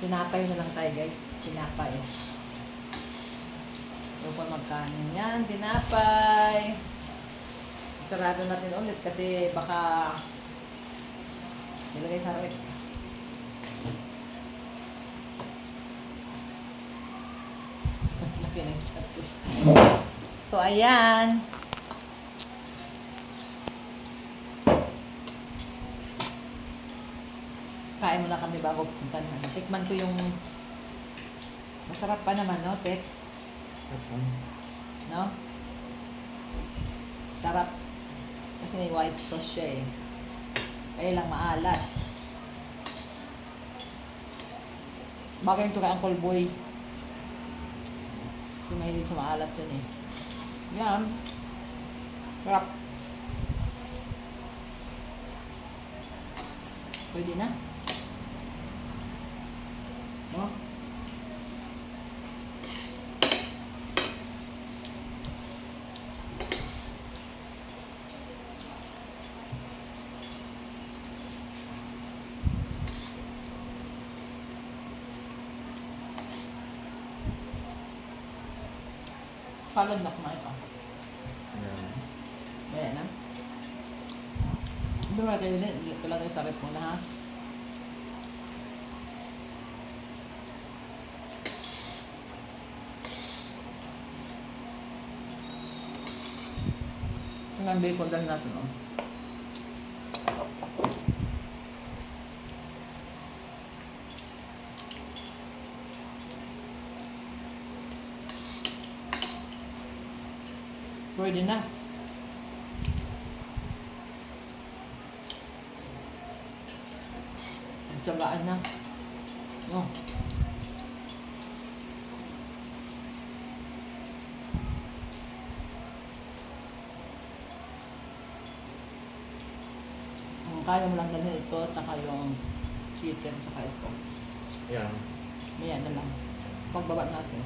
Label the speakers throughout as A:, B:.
A: Tinapay na lang tayo guys. Tinapay. Yung pa magkanin yan. Tinapay. Sarado natin ulit kasi baka nilagay sa rep. Laki ng chat ko. So, ayan. Kain muna kami bago pupunta na. Tikman ko yung masarap pa naman, no, Tex? No? Sarap. Kasi may white sauce siya eh. Kaya lang maalat. Bagay ito kay Uncle Boy. Kasi mahilig sa maalat yun eh. Yan. Sarap. Pwede na. No? Palad na kumain pa. Ayan na. Hindi ba kayo din? Ito lang yung sarap muna ha. Ang bacon lang natin oh. Pwede na. Tsagaan na. Oh. Kaya mo lang ganun ito, taka yung chicken, saka ito.
B: Yan.
A: Ayan na lang. Pagbaba natin.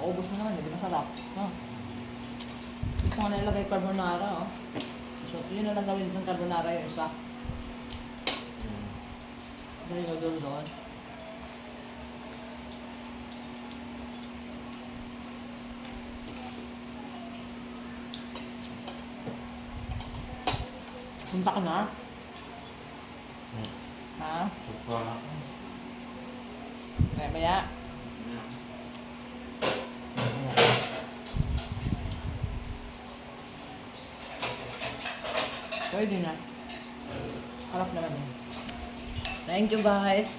A: Naubos mo naman, hindi masarap. No? Ito nga nailagay carbonara, oh. So, yun na lang gawin ng carbonara yung isa. Dahil noodle doon. Punta ka na? Ha? Maya-maya. Pwede na. Harap naman yun. Thank you guys.